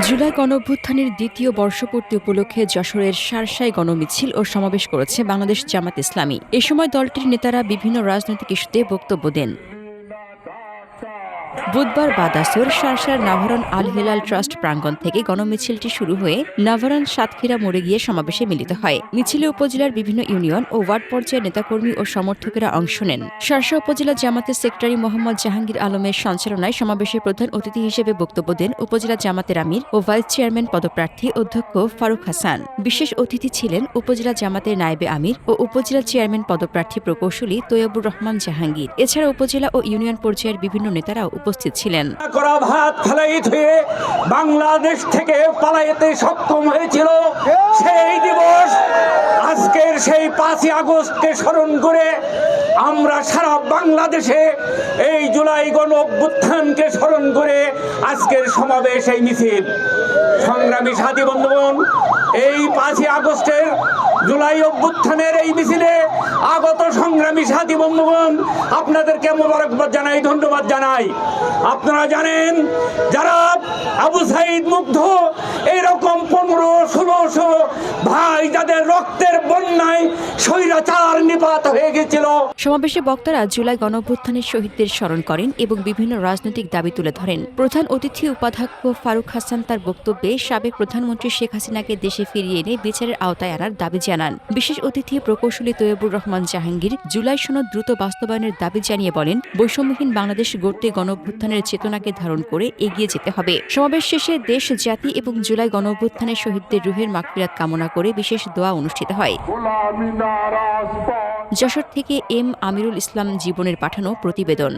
জুলাই গণঅভ্যুত্থানের দ্বিতীয় বর্ষপূর্তি উপলক্ষে যশোরের শার্শায় গণমিছিল ও সমাবেশ করেছে বাংলাদেশ জামাত ইসলামী। এ সময় দলটির নেতারা বিভিন্ন রাজনৈতিক ইস্যুতে বক্তব্য দেন। বুধবার বাদাসুর শার্শার নাভারন আল হিলাল ট্রাস্ট প্রাঙ্গণ থেকে গণমিছিলটি শুরু হয়ে নাভারন সাতক্ষীরা মোড়ে গিয়ে সমাবেশে মিলিত হয়। মিছিলে উপজেলার বিভিন্ন ইউনিয়ন ও ওয়ার্ড পর্যায়ের নেতাকর্মী ও সমর্থকেরা অংশ নেন। শার্শা উপজেলা জামাতের সেক্রেটারি মোহাম্মদ জাহাঙ্গীর আলমের সঞ্চালনায় সমাবেশে প্রধান অতিথি হিসেবে বক্তব্য দেন উপজেলা জামাতের আমির ও ভাইস চেয়ারম্যান পদপ্রার্থী অধ্যক্ষ ফারুক হাসান। বিশেষ অতিথি ছিলেন উপজেলা জামাতের নায়েবে আমির ও উপজেলা চেয়ারম্যান পদপ্রার্থী প্রকৌশলী তৈয়বুর রহমান জাহাঙ্গীর। এছাড়া উপজেলা ও ইউনিয়ন পর্যায়ের বিভিন্ন নেতারাও উপস্থিত ছিলেন। বাংলাদেশ থেকে পালাইতে সক্ষম হয়েছিল সেই দিবস আজকের সেই 5ই আগস্টকে স্মরণ করে আমরা সারা বাংলাদেশে এই জুলাই গণ অভ্যুত্থানকে স্মরণ করে আজকের সমাবেশ, এই মিছিল। সংগ্রামী সাথী বন্ধুগণ, এই 5ই আগস্টের জুলাই অভ্যুত্থানের এই মিছিলে আগত সংগ্রামী সাথী বন্ধুগণ, আপনাদেরকে মোবারকবাদ জানাই, ধন্যবাদ জানাই। আপনারা জানেন, যারা আবু সাইদ মুগ্ধ এরকম 1500-1600 ভাই যাদের রক্তের বন্যায় স্বৈরাচার নিপাত হয়ে গেছিল। সমাবেশে বক্তারা জুলাই গণঅভ্যুত্থানের শহীদদের স্মরণ করেন এবং বিভিন্ন রাজনৈতিক দাবি তুলে ধরেন। প্রধান অতিথি উপাধ্যক্ষ ফারুক হাসান তার বক্তব্যে সাবেক প্রধানমন্ত্রী শেখ হাসিনাকে দেশে ফিরিয়ে এনে বিচারের আওতায় আনার দাবি জানান। বিশেষ অতিথি প্রকৌশলী তৈয়বুর রহমান জাহাঙ্গীর জুলাই সনদ দ্রুত বাস্তবায়নের দাবি জানিয়ে বলেন, বৈষম্যহীন বাংলাদেশ গড়তে গণঅভ্যুত্থানের চেতনাকে ধারণ করে এগিয়ে যেতে হবে। সমাবেশ শেষে দেশ, জাতি এবং জুলাই গণঅভ্যুত্থানের শহীদদের রুহের মাগফিরাত কামনা করে বিশেষ দোয়া অনুষ্ঠিত হয়। যশোর থেকে এম আমিরুল ইসলাম জীবনের পাঠানো প্রতিবেদন।